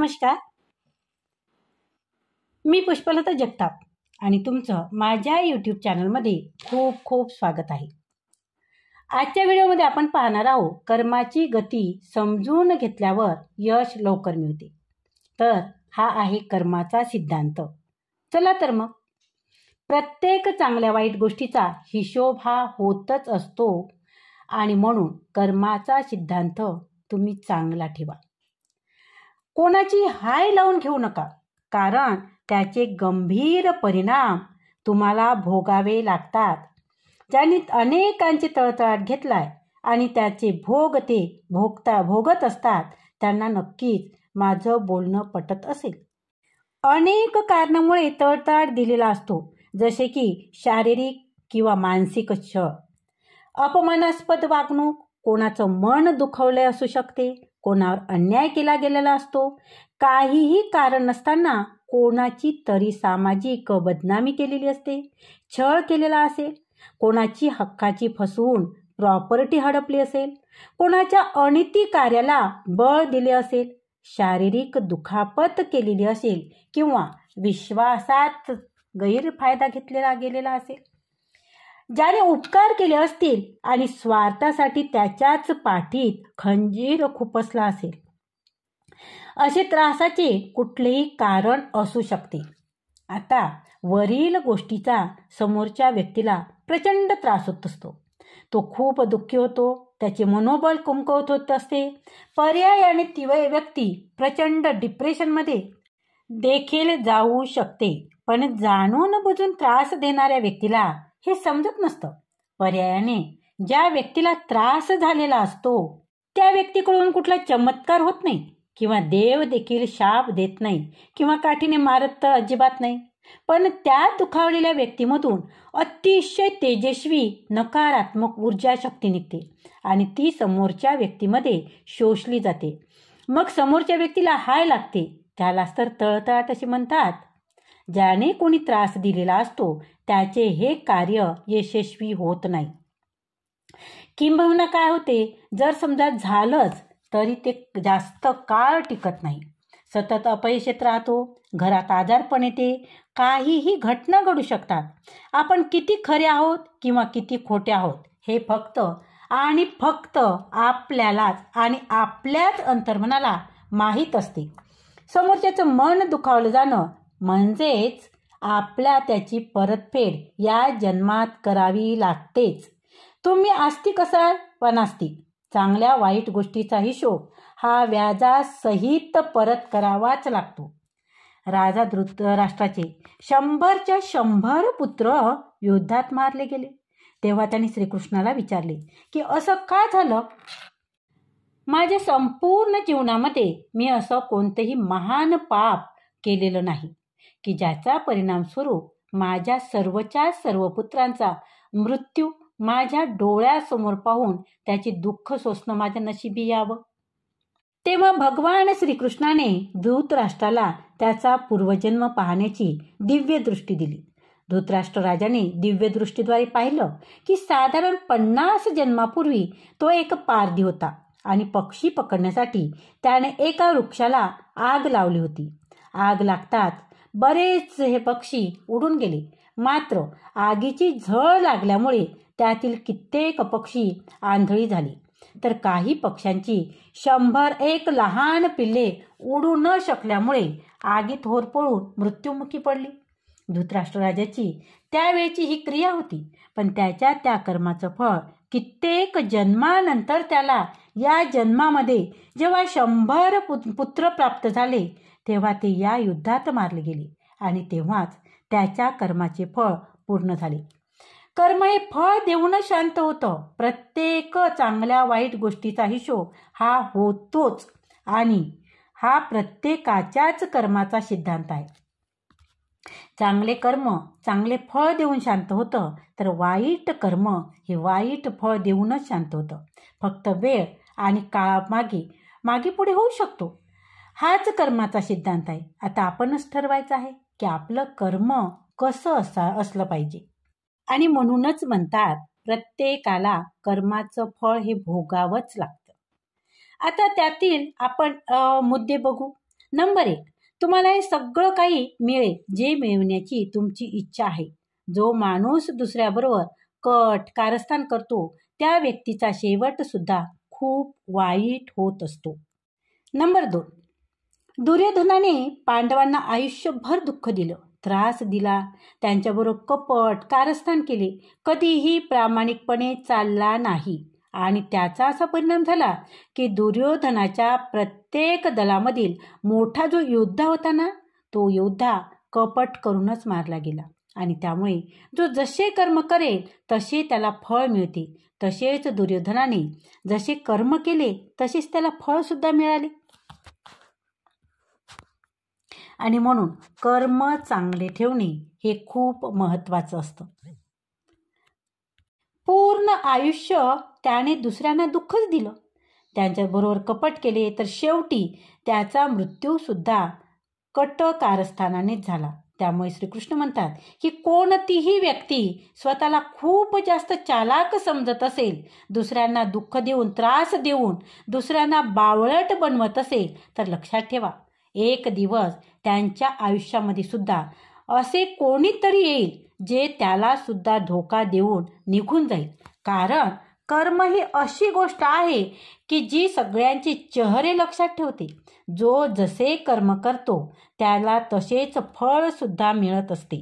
नमस्कार. मी पुष्पलता जगताप आणि तुमचं माझ्या यूट्यूब चॅनलमध्ये खूप खूप स्वागत आहे. आजच्या व्हिडिओमध्ये आपण पाहणार आहोत कर्माची गती समजून घेतल्यावर यश लवकर मिळते. तर हा आहे कर्माचा सिद्धांत. चला तर मग, प्रत्येक चांगल्या वाईट गोष्टीचा हिशोब हा होतच असतो आणि म्हणून कर्माचा सिद्धांत तुम्ही चांगला ठेवा. कोणाची हाय लावून घेऊ नका, कारण त्याचे गंभीर परिणाम तुम्हाला भोगावे लागतात. ज्यांनी अनेकांचे तळतळाट घेतलाय आणि त्याचे भोग ते भोगत असतात त्यांना नक्कीच माझं बोलणं पटत असेल. अनेक कारणामुळे तळतळाट दिलेला असतो, जसे की शारीरिक किंवा मानसिक छळ, अपमानास्पद वागणूक, कोणाचं मन दुखावले असू शकते, कोणावर अन्याय केला गेलेला असतो, काहीही कारण नसताना कोणाची तरी सामाजिक बदनामी केलेली असते, छळ केलेला असेल, कोणाची हक्काची फसवून प्रॉपर्टी हडपली असेल, कोणाच्या अनिती कार्याला बळ दिले असेल, शारीरिक दुखापत केलेली असेल किंवा विश्वासात गैरफायदा घेतलेला गेलेला असेल, ज्याने उपकार केले असतील आणि स्वार्थासाठी त्याच्याच पाठीत खंजीर खुपसला असेल, असे त्रासाचे कुठलेही कारण असू शकते. आता वरील गोष्टीचा समोरच्या व्यक्तीला प्रचंड त्रास होत असतो. तो खूप दुःखी होतो, त्याचे मनोबल कमकुवत होत असते. पर्यायाने ती व्यक्ती प्रचंड डिप्रेशनमध्ये देखील जाऊ शकते. पण जाणून बुजून त्रास देणाऱ्या व्यक्तीला हे समजत नसतं. पर्यायाने ज्या व्यक्तीला त्रास झालेला असतो त्या व्यक्तीकडून कुठला चमत्कार होत नाही किंवा देव देखील शाप देत नाही किंवा काठीने मारत तर अजिबात नाही. पण त्या दुखावलेल्या व्यक्तीमधून अतिशय तेजस्वी नकारात्मक ऊर्जा शक्ती निघते आणि ती समोरच्या व्यक्तीमध्ये शोषली जाते. मग समोरच्या व्यक्तीला हाय लागते. त्यालाच तर तळतळाट असे म्हणतात. ज्याने कोणी त्रास दिलेला असतो त्याचे हे कार्य यशस्वी होत नाही. किंबहुना काय होते, जर समजा झालंच तरी ते जास्त काळ टिकत नाही. सतत अपयश येत राहतो, घरात आजारपण येते, काहीही घटना घडू शकतात. आपण किती खरे आहोत किंवा किती खोटे आहोत हे फक्त आणि फक्त आपल्यालाच आणि आपल्याच अंतर्मनाला माहीत असते. समोरच्याचं मन दुखावलं जाणं म्हणजेच आपल्या त्याची परतफेड या जन्मात करावी लागतेच. तुम्ही आस्तिक असाल पण आस्तिक. चांगल्या वाईट गोष्टीचा हिशोब हा व्याजासहित परत करावाच लागतो. राजा धृतराष्ट्राचे 100च्या 100 पुत्र युद्धात मारले गेले. तेव्हा त्यांनी श्रीकृष्णाला विचारले की असं का झालं? माझ्या संपूर्ण जीवनामध्ये मी असं कोणतंही महान पाप केलेलं नाही की ज्याचा परिणाम स्वरूप माझ्या सर्वच्या सर्व पुत्रांचा मृत्यू माझ्या डोळ्यासमोर पाहून त्याचे दुःख सोसणं माझ्या नशिबी यावं. तेव्हा भगवान श्रीकृष्णाने धृतराष्ट्राला त्याचा पूर्वजन्म पाहण्याची दिव्य दृष्टी दिली. धृतराष्ट्र राजाने दिव्य दृष्टीद्वारे पाहिलं की साधारण 50 जन्मापूर्वी तो एक पारधी होता आणि पक्षी पकडण्यासाठी त्याने एका वृक्षाला आग लावली होती. आग लागताच बरेच हे पक्षी उडून गेले. मात्र आगीची झळ लागल्यामुळे त्यातील कित्येक पक्षी आंधळी झाली, तर काही पक्ष्यांची 101 लहान पिल्ले उडू न शकल्यामुळे आगीत होरपळून मृत्युमुखी पडली. धृतराष्ट्र राजाची त्यावेळची ही क्रिया होती, पण त्याच्या त्या कर्माचं फळ कित्येक जन्मानंतर त्याला या जन्मामध्ये जेव्हा 100 पुत्र प्राप्त झाले तेव्हा ते या युद्धात मारले गेले आणि तेव्हाच त्याच्या कर्माचे फळ पूर्ण झाले. कर्म हे फळ देऊनच शांत होतं. प्रत्येक चांगल्या वाईट गोष्टीचा हिशोब हा होतोच आणि हा प्रत्येकाच्याच कर्माचा सिद्धांत आहे. चांगले कर्म चांगले फळ देऊन शांत होतं, तर वाईट कर्म हे वाईट फळ देऊनच शांत होतं. फक्त वेळ आणि काळामागे पुढे होऊ शकतो. हाच कर्माचा सिद्धांत आहे. आता आपणच ठरवायचं आहे की आपलं कर्म कसं असलं पाहिजे. आणि म्हणूनच म्हणतात प्रत्येकाला कर्माचं फळ हे भोगावंच लागतं. आता त्यातील आपण मुद्दे बघू. नंबर 1, तुम्हाला हे सगळं काही मिळेल जे मिळवण्याची तुमची इच्छा आहे. जो माणूस दुसऱ्याबरोबर कट कारस्थान करतो त्या व्यक्तीचा शेवट सुद्धा खूप वाईट होत असतो. नंबर 2, दुर्योधनाने पांडवांना आयुष्यभर दुःख दिलं, त्रास दिला, त्यांच्याबरोबर कपट कारस्थान केले, कधीही प्रामाणिकपणे चालला नाही आणि त्याचा असा परिणाम झाला की दुर्योधनाच्या प्रत्येक दलामधील मोठा जो योद्धा होता ना, तो योद्धा कपट करूनच मारला गेला. आणि त्यामुळे जो जसे कर्म करेल तसे त्याला फळ मिळते. तसेच दुर्योधनाने जसे कर्म केले तसेच त्याला फळ सुद्धा मिळाले. आणि म्हणून कर्म चांगले ठेवणे हे खूप महत्त्वाचं असतं. पूर्ण आयुष्य त्याने दुसऱ्यांना दुःखच दिलं, त्यांच्याबरोबर कपट केले, तर शेवटी त्याचा मृत्यूसुद्धा कट कारस्थानानेच झाला. त्यामुळे श्रीकृष्ण म्हणतात की कोणतीही व्यक्ती स्वतःला खूप जास्त चालाक समजत असेल, दुसऱ्यांना दुःख देऊन, त्रास देऊन, दुसऱ्यांना बावळट बनवत असेल, तर लक्षात ठेवा, एक दिवस त्यांच्या आयुष्यामध्ये सुद्धा असे कोणीतरी येईल जे त्याला सुद्धा धोका देऊन निघून जाईल. कारण कर्म ही अशी गोष्ट आहे की जी सगळ्यांचे चेहरे लक्षात ठेवते. जो जसे कर्म करतो त्याला तसेच फळ सुद्धा मिळत असते.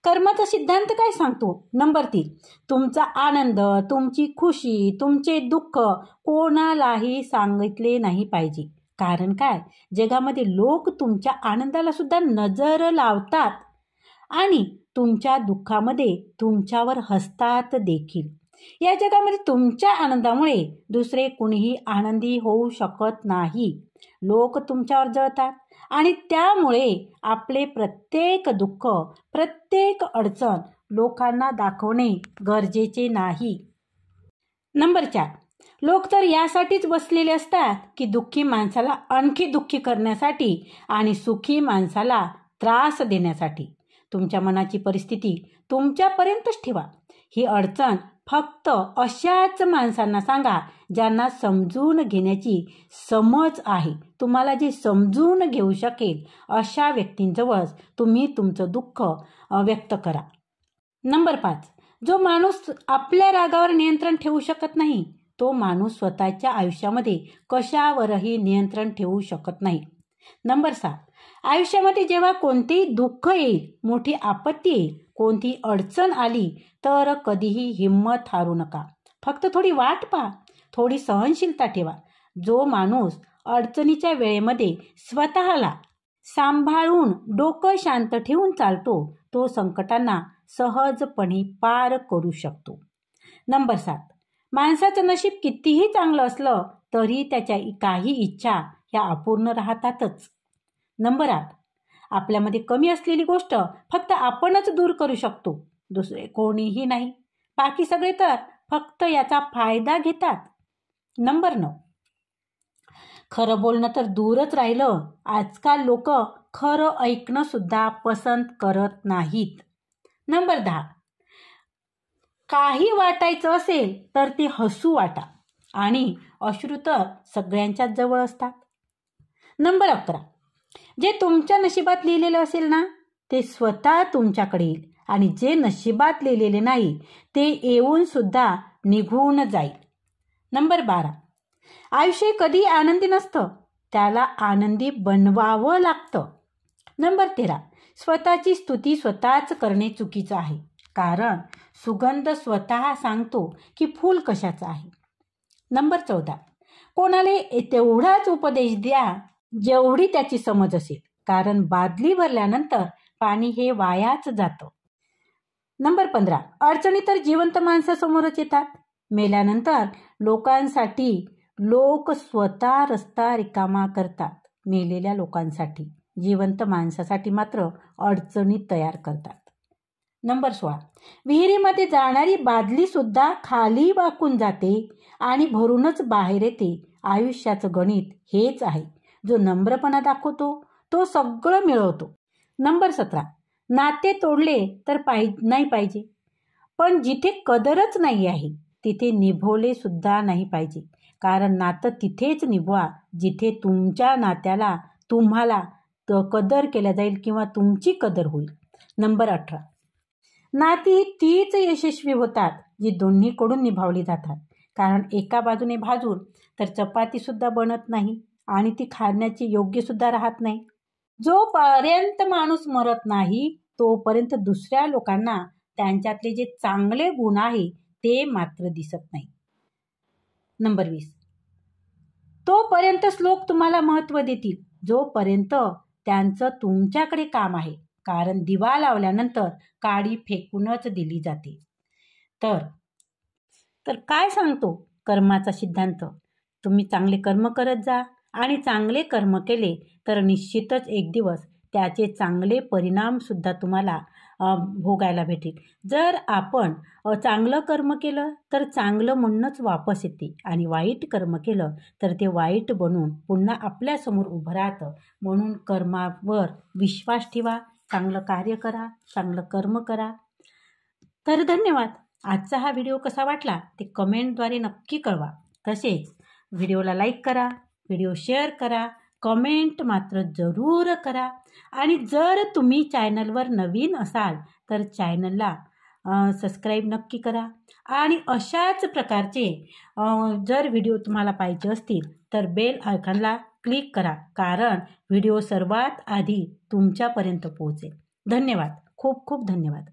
कर्माचा सिद्धांत काय सांगतो? नंबर 3, तुमचा आनंद, तुमची खुशी, तुमचे दुःख कोणालाही सांगितले नाही पाहिजे. कारण काय, जगामध्ये लोक तुमच्या आनंदाला सुद्धा नजर लावतात आणि तुमच्या दुःखामध्ये तुमच्यावर हसतात देखील. या जगामध्ये तुमच्या आनंदामुळे दुसरे कुणीही आनंदी होऊ शकत नाही. लोक तुमच्यावर जळतात आणि त्यामुळे आपले प्रत्येक दुःख, प्रत्येक अडचण लोकांना दाखवणे गरजेचे नाही. नंबर 4, लोक तर यासाठीच बसलेले असतात की दुःखी माणसाला आणखी दुःखी करण्यासाठी आणि सुखी माणसाला त्रास देण्यासाठी. तुमच्या मनाची परिस्थिती तुमच्यापर्यंतच ठेवा. ही अडचण फक्त अशाच माणसांना सांगा ज्यांना समजून घेण्याची समज आहे. तुम्हाला जे समजून घेऊ शकेल अशा व्यक्तींजवळच तुम्ही तुमचं दुःख व्यक्त करा. नंबर 5, जो माणूस आपल्या रागावर नियंत्रण ठेवू शकत नाही तो माणूस स्वतःच्या आयुष्यामध्ये कशावरही नियंत्रण ठेवू शकत नाही. नंबर 7, आयुष्यामध्ये जेव्हा कोणतेही दुःख येईल, मोठी आपत्ती येईल, कोणती अडचण आली तर कधीही हिंमत हारू नका. फक्त थोडी वाट पहा, थोडी सहनशीलता ठेवा. जो माणूस अडचणीच्या वेळेमध्ये स्वतःला सांभाळून डोकं शांत ठेवून चालतो तो संकटांना सहजपणे पार करू शकतो. नंबर 7, माणसाचं नशीब कितीही चांगलं असलं तरी त्याच्या काही इच्छा ह्या अपूर्ण राहतातच. नंबर 8, आपल्यामध्ये कमी असलेली गोष्ट फक्त आपणच दूर करू शकतो, दुसरे कोणीही नाही. बाकी सगळे तर फक्त याचा फायदा घेतात. नंबर 9, खरं बोलणं तर दूरच राहिलं, आजकाल लोक खरं ऐकणं सुद्धा पसंत करत नाहीत. नंबर 10, काही वाटायचं असेल तर ते हसू वाटा आणि अश्रू तर सगळ्यांच्याच जवळ असतात. नंबर 11, जे तुमच्या नशिबात लिहिलेलं असेल ना ते स्वतः तुमच्याकडे येईल आणि जे नशिबात लिहिलेले नाही ते येऊन सुद्धा निघून जाईल. नंबर 12, आयुष्य कधी आनंदी नसतं, त्याला आनंदी बनवावं लागतं. नंबर 13, स्वतःची स्तुती स्वतःच करणे चुकीचं आहे, कारण सुगंध स्वतः सांगतो की फूल कशाचं आहे. नंबर 14, कोणाला तेवढाच उपदेश द्या जेवढी त्याची समज असेल, कारण बादली भरल्यानंतर पाणी हे वायाच जातं. नंबर 15, अडचणी तर जिवंत माणसासमोरच येतात. मेल्यानंतर लोकांसाठी लोक स्वतः रस्ता रिकामा करतात, मेलेल्या लोकांसाठी. जिवंत माणसासाठी मात्र अडचणी तयार करतात. नंबर 16, विहिरीमध्ये जाणारी बादली सुद्धा खाली वाकून जाते आणि भरूनच बाहेर येते. आयुष्याचं गणित हेच आहे. जो नम्रपणा दाखवतो तो सगळं मिळवतो. नंबर 17, नाते तोडले तर नाही पाहिजे, पण जिथे कदरच नाही आहे तिथे निभवले सुद्धा नाही पाहिजे. कारण नातं तिथेच निभवा जिथे तुमच्या नात्याला तुम्हाला कदर केल्या जाईल किंवा तुमची कदर होईल. नंबर 18, नाती तीच यशस्वी होतात जी दोन्हीकडून निभावली जातात. कारण एका बाजूने भाजून तर चपातीसुद्धा बनत नाही आणि ती खाण्याची योग्यसुद्धा राहत नाही. जोपर्यंत माणूस मरत नाही तोपर्यंत दुसऱ्या लोकांना त्यांच्यातले जे चांगले गुण आहे ते मात्र दिसत नाही. नंबर 20, तोपर्यंतच लोक तुम्हाला महत्त्व देतील जोपर्यंत त्यांचं तुमच्याकडे काम आहे. कारण दिवा लावल्यानंतर काडी फेकूनच दिली जाते. तर काय सांगतो कर्माचा सिद्धांत? तुम्ही चांगले कर्म करत जा आणि चांगले कर्म केले तर निश्चितच एक दिवस त्याचे चांगले परिणामसुद्धा तुम्हाला भोगायला भेटेल. जर आपण चांगलं कर्म केलं तर चांगलं म्हणूनच वापस येते आणि वाईट कर्म केलं तर ते वाईट बनून पुन्हा आपल्यासमोर उभं राहतं. म्हणून कर्मावर विश्वास ठेवा, चांगलं कार्य करा, चांगलं कर्म करा. तर धन्यवाद. आजचा हा व्हिडिओ कसा वाटला ते कमेंटद्वारे नक्की कळवा. तसेच व्हिडिओला लाईक करा, व्हिडिओ शेअर करा, कमेंट मात्र जरूर करा. आणि जर तुम्ही चॅनलवर नवीन असाल तर चॅनलला सबस्क्राईब नक्की करा. आणि अशाच प्रकारचे जर व्हिडिओ तुम्हाला पाहिजे असतील तर बेल आयकॉनला क्लिक करा, कारण व्हिडिओ सर्वात आधी तुमच्यापर्यंत पोहोचेल. धन्यवाद. खूप खूप धन्यवाद.